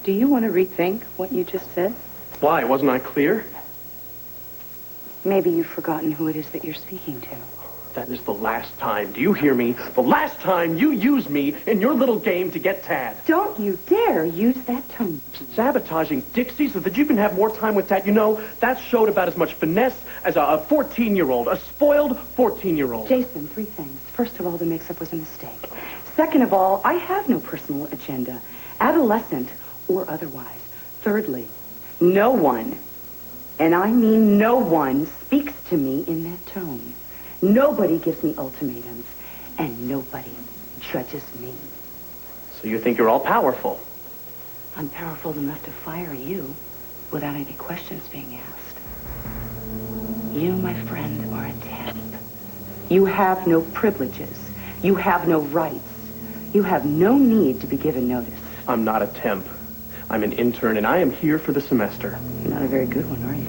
Do you want to rethink what you just said? Why? Wasn't I clear? Maybe you've forgotten who it is that you're speaking to. That is the last time. Do you hear me? The last time you use me in your little game to get Tad. Don't you dare use that tone. Sabotaging Dixie so that you can have more time with Tad. You know, that showed about as much finesse as a 14-year-old, a spoiled 14-year-old. Jason, 3 things. First of all, the mix-up was a mistake. Second of all, I have no personal agenda, adolescent or otherwise. Thirdly, no one, and I mean no one, speaks to me in that tone. Nobody gives me ultimatums, and nobody judges me. So you think you're all powerful? I'm powerful enough to fire you without any questions being asked. You, my friend, are a temp. You have no privileges. You have no rights. You have no need to be given notice. I'm not a temp. I'm an intern, and I am here for the semester. You're not a very good one, are you?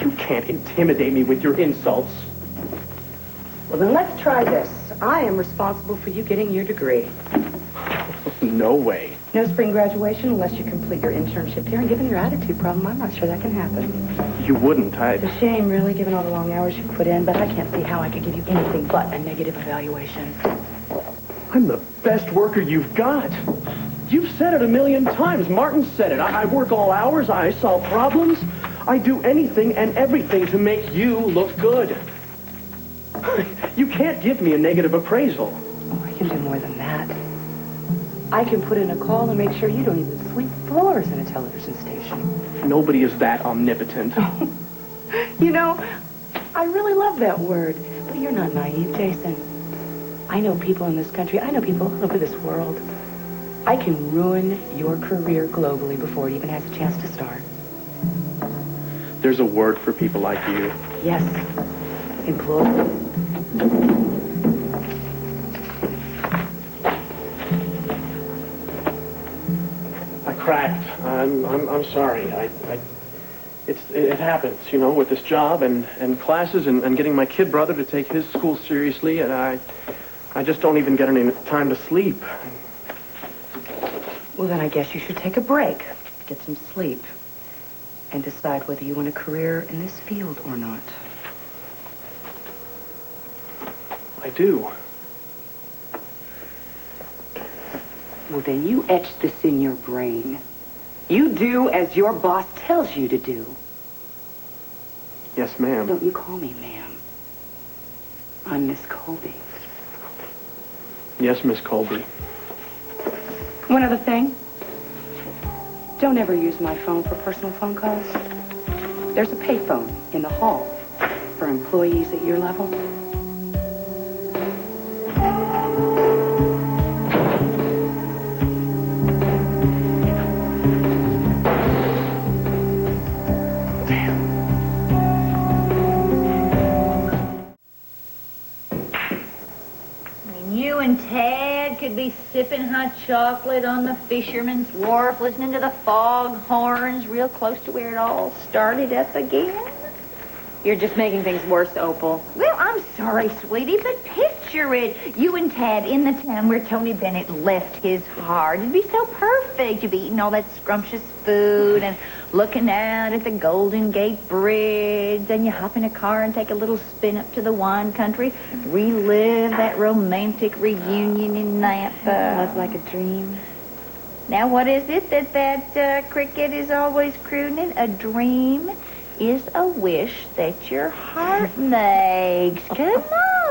You can't intimidate me with your insults. Well, then let's try this. I am responsible for you getting your degree. No way. No spring graduation unless you complete your internship here. And given your attitude problem, I'm not sure that can happen. You wouldn't. It's a shame, really, given all the long hours you put in, but I can't see how I could give you anything but a negative evaluation. I'm the best worker you've got. You've said it 1,000,000 times. Martin said it. I work all hours. I solve problems. I do anything and everything to make you look good. You can't give me a negative appraisal. Oh, I can do more than that. I can put in a call and make sure you don't even sweep floors in a television station. Nobody is that omnipotent. You know, I really love that word, but you're not naive, Jason. I know people in this country. I know people all over this world. I can ruin your career globally before it even has a chance to start. There's a word for people like you. Yes. Employee. I cracked. I'm sorry. It happens, you know, with this job and classes and getting my kid brother to take his school seriously, and I just don't even get any time to sleep. Well, then I guess you should take a break, get some sleep, and decide whether you want a career in this field or not. I do. Well, then you etch this in your brain. You do as your boss tells you to do. Yes, ma'am. Don't you call me ma'am. I'm Miss Colby. Yes, Miss Colby. One other thing. Don't ever use my phone for personal phone calls. There's a payphone in the hall for employees at your level. And Tad could be sipping hot chocolate on the Fisherman's Wharf, listening to the foghorns real close to where it all started up again. You're just making things worse, Opal. Well, I'm sorry, sweetie, but picture it. You and Tad in the town where Tony Bennett left his heart. It'd be so perfect. You'd be eating all that scrumptious food and looking out at the Golden Gate Bridge. Then you hop in a car and take a little spin up to the wine country. Relive that romantic reunion in Napa. That's like a dream. Now, what is it that cricket is always crooning? A dream is a wish that your heart makes. Come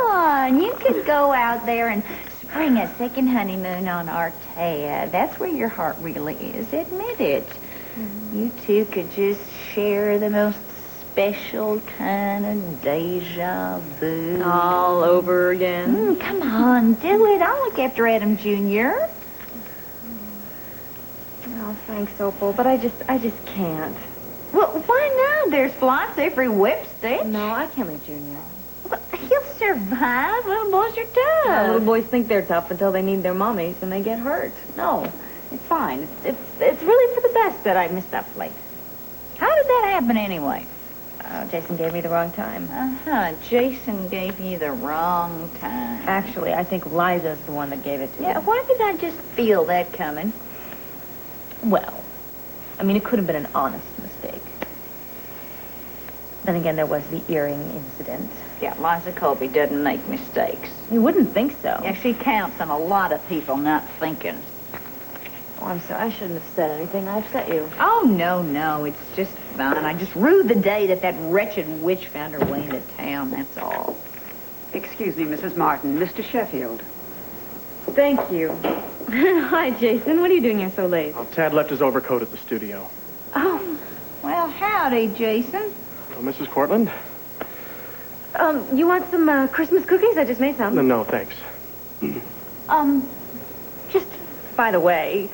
on. You could go out there and spring a second honeymoon on our Tad. That's where your heart really is. Admit it. You two could just share the most special kind of deja vu. All over again. Come on, do it. I'll look after Adam Jr. Oh, thanks, Opal, but I just can't. Well, why not? There's flights every whipstitch. No, I can't leave Junior. Well, he'll survive. Little boys are tough. Little boys think they're tough until they need their mommies and they get hurt. No, it's fine. It's really for the best that I missed that flight. How did that happen anyway? Oh, Jason gave me the wrong time. Jason gave you the wrong time. Actually, I think Liza's the one that gave it to me. Yeah, why did I just feel that coming? Well, I mean, it could have been an honest mistake. Then again, there was the earring incident. Yeah, Liza Colby doesn't make mistakes. You wouldn't think so. Yeah, she counts on a lot of people not thinking. Oh, I'm sorry. I shouldn't have said anything. I upset you. Oh, no. It's just fun. I just rued the day that wretched witch found her way into town, that's all. Excuse me, Mrs. Martin. Mr. Sheffield. Thank you. Hi, Jason. What are you doing here so late? Oh, Tad left his overcoat at the studio. Oh, well, howdy, Jason. Oh, Mrs. Cortland? You want some Christmas cookies? I just made some. No, thanks. Just by the way,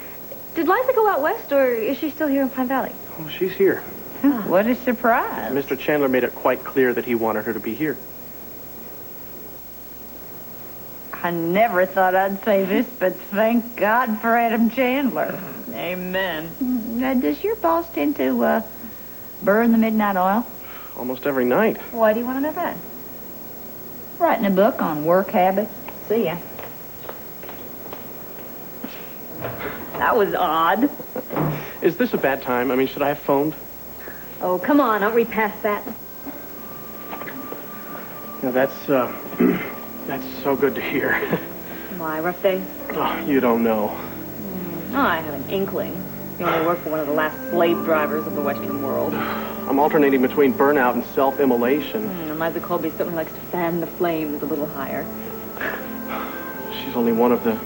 did Liza go out west, or is she still here in Pine Valley? Oh, she's here. What a surprise. Mr. Chandler made it quite clear that he wanted her to be here. I never thought I'd say this, but thank God for Adam Chandler. Amen. Does your boss tend to burn the midnight oil? Almost every night. Why do you want to know that? Writing a book on work habits. See ya. That was odd. Is this a bad time? I mean, should I have phoned? Oh, come on. Aren't we past that? Yeah, that's so good to hear. Why, rough day? Oh, you don't know. Oh, I have an inkling. You only work for one of the last slave drivers of the Western world. I'm alternating between burnout and self-immolation. And Liza Colby certainly likes to fan the flames a little higher. She's only one of the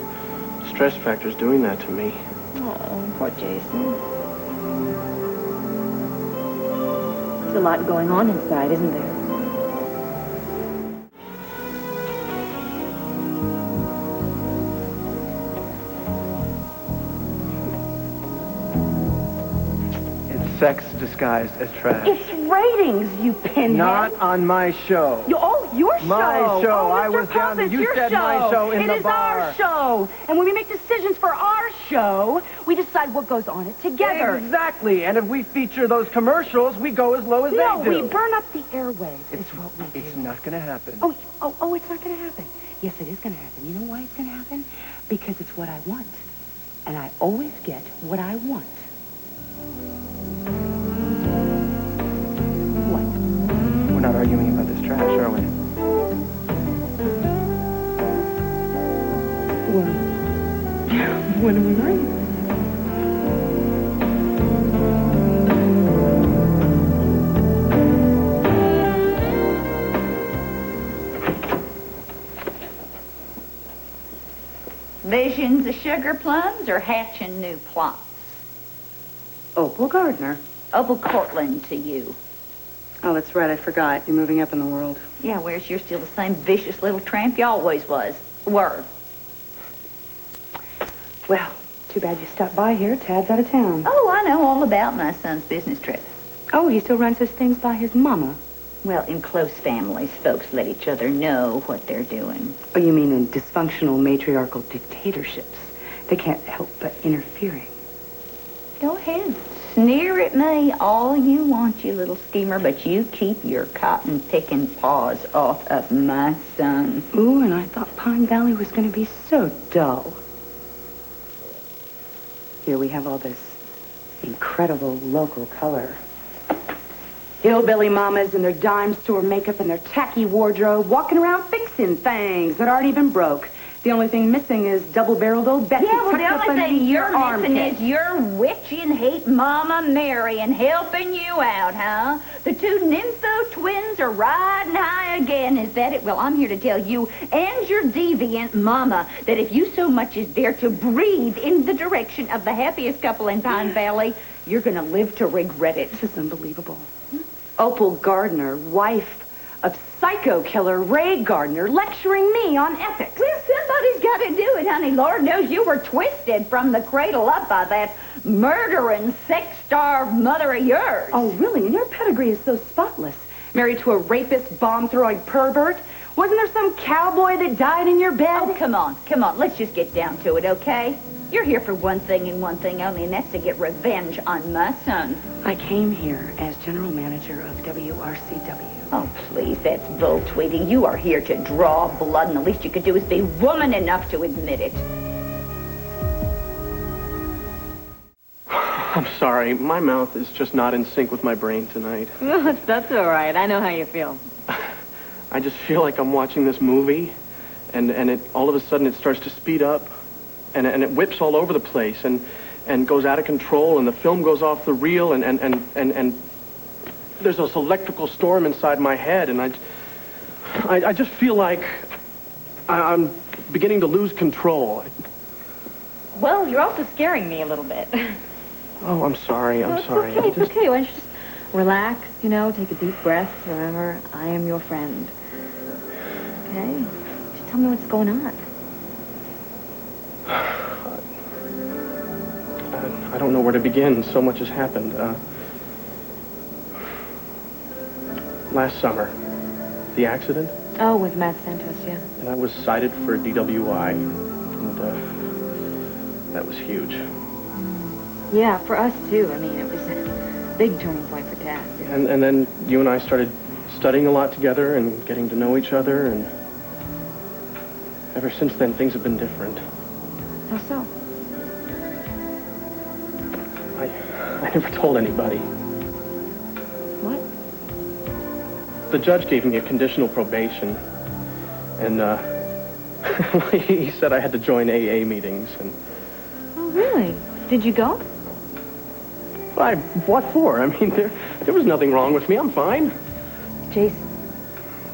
stress factors doing that to me. Oh, poor Jason. There's a lot going on inside, isn't there? Sex disguised as trash. It's ratings, you pinhead. Not on my show. Your show. My show. Oh, I Mr. was down there. Puppets, You your said my show in the bar. It is our show. And when we make decisions for our show, we decide what goes on it together. Exactly. And if we feature those commercials, we go as low as No, they do. we burn up the airwaves. It's what we do. It's not going to happen. Oh, it's not going to happen. Yes, it is going to happen. You know why it's going to happen? Because it's what I want. And I always get what I want. What? We're not arguing about this trash, are we? What are we doing? Visions of sugar plums or hatching new plots? Opal Gardner. Opal Cortland to you. Oh, that's right. I forgot. You're moving up in the world. Yeah, whereas you're still the same vicious little tramp you always was. Were. Well, too bad you stopped by here. Tad's out of town. Oh, I know all about my son's business trip. Oh, he still runs his things by his mama. Well, in close families, folks let each other know what they're doing. Oh, you mean in dysfunctional matriarchal dictatorships? They can't help but interfering. Go ahead. Sneer at me all you want, you little schemer, but you keep your cotton-picking paws off of my son. Ooh, and I thought Pine Valley was going to be so dull. Here we have all this incredible local color. Hillbilly mamas in their dime store makeup and their tacky wardrobe, walking around fixing things that aren't even broke. The only thing missing is double-barreled old Betsy. Yeah, well, the tucked up only thing underneath you're your missing armpit. is your witching hate Mama Mary and helping you out, huh? The two nympho twins are riding high again. Is that it? Well, I'm here to tell you and your deviant mama that if you so much as dare to breathe in the direction of the happiest couple in Pine Valley, you're going to live to regret it. This is unbelievable. Opal Gardner, wife of psycho killer Ray Gardner, lecturing me on ethics. Well, somebody's got to do it, honey. Lord knows you were twisted from the cradle up by that murdering, sex-starved mother of yours. Oh, really? And your pedigree is so spotless. Married to a rapist, bomb-throwing pervert? Wasn't there some cowboy that died in your bed? Oh, come on. Let's just get down to it, okay? You're here for one thing and one thing only, and that's to get revenge on my son. I came here as general manager of WRCW. Oh, please, that's bull, Tweety. You are here to draw blood, and the least you could do is be woman enough to admit it. I'm sorry. My mouth is just not in sync with my brain tonight. No, that's all right. I know how you feel. I just feel like I'm watching this movie, and it all of a sudden it starts to speed up, and it whips all over the place, and goes out of control, and the film goes off the reel, and there's this electrical storm inside my head, and I just feel like I'm beginning to lose control. Well, you're also scaring me a little bit. Oh, I'm sorry. I'm sorry. Okay, it's okay. Why don't you just relax, take a deep breath. Remember, I am your friend. Okay? Just tell me what's going on. I don't know where to begin. So much has happened. Last summer, the accident. Oh, with Matt Santos, yeah. And I was cited for DWI, and that was huge. Yeah, for us, too. I mean, it was a big turning point for Dad. And then you and I started studying a lot together and getting to know each other, and ever since then, things have been different. How so? I never told anybody. What? The judge gave me a conditional probation, and he said I had to join AA meetings, and... Oh, really? Did you go? Why, what for? I mean, there was nothing wrong with me. I'm fine. Jason.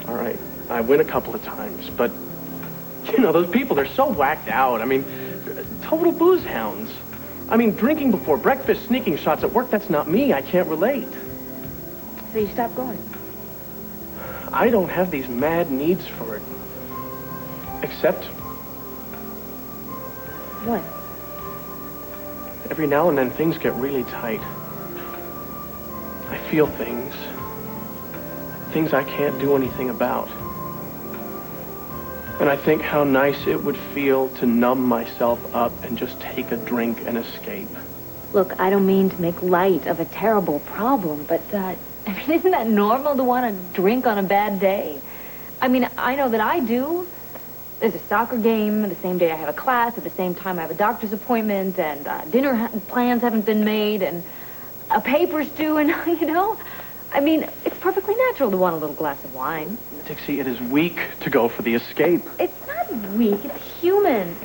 All right, I went a couple of times, but, those people, they're so whacked out. I mean, total booze hounds. I mean, drinking before breakfast, sneaking shots at work, that's not me. I can't relate. So you stopped going? I don't have these mad needs for it. Except... What? Every now and then, things get really tight. I feel things. Things I can't do anything about. And I think how nice it would feel to numb myself up and just take a drink and escape. Look, I don't mean to make light of a terrible problem, but, isn't that normal to want to drink on a bad day? I mean, I know that I do. There's a soccer game, the same day I have a class, at the same time I have a doctor's appointment, and dinner plans haven't been made, and a paper's due, and, I mean, it's perfectly natural to want a little glass of wine. Dixie, it is weak to go for the escape. It's not weak, it's human.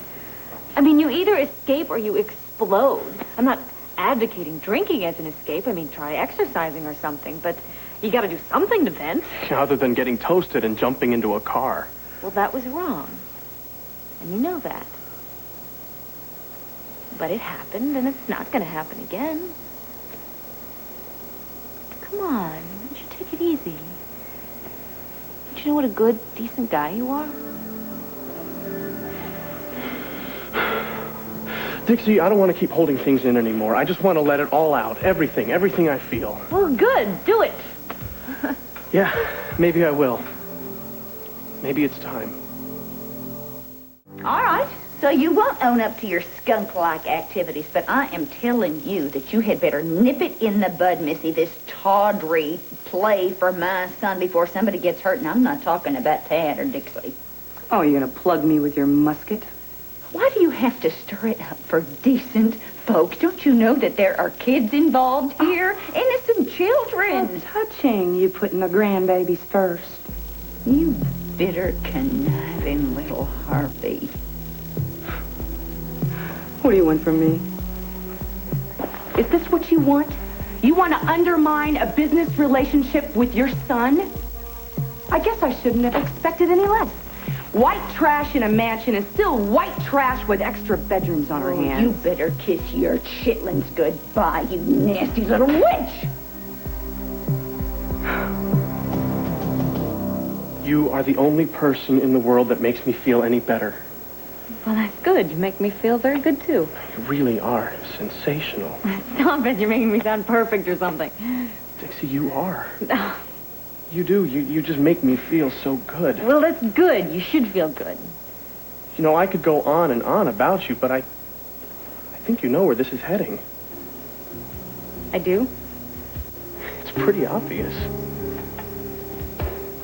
I mean, you either escape or you explode. I'm not advocating drinking as an escape. I mean, try exercising or something, but you gotta do something to vent. Other than getting toasted and jumping into a car. Well, that was wrong. And you know that. But it happened, and it's not gonna happen again. Come on, you should take it easy. Don't you know what a good, decent guy you are? Dixie, I don't want to keep holding things in anymore. I just want to let it all out. Everything I feel. Well, good. Do it. Yeah, maybe I will. Maybe it's time. All right. So you won't own up to your skunk-like activities, but I am telling you that you had better nip it in the bud, Missy, this tawdry play for my son before somebody gets hurt, and I'm not talking about Tad or Dixie. Oh, you're going to plug me with your musket? Why do you have to stir it up for decent folks? Don't you know that there are kids involved here? Innocent children. How touching, you putting the grandbabies first. You bitter, conniving little harpy. What do you want from me? Is this what you want? You want to undermine a business relationship with your son? I guess I shouldn't have expected any less. White trash in a mansion is still white trash with extra bedrooms on her hands. You better kiss your chitlins goodbye, you nasty little witch! You are the only person in the world that makes me feel any better. Well, that's good. You make me feel very good, too. You really are sensational. Stop it. You're making me sound perfect or something. Dixie, you are. You do. You just make me feel so good. Well, that's good. You should feel good. I could go on and on about you, but I think you know where this is heading. I do? It's pretty obvious.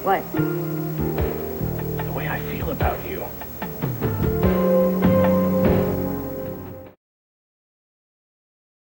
What? The way I feel about you.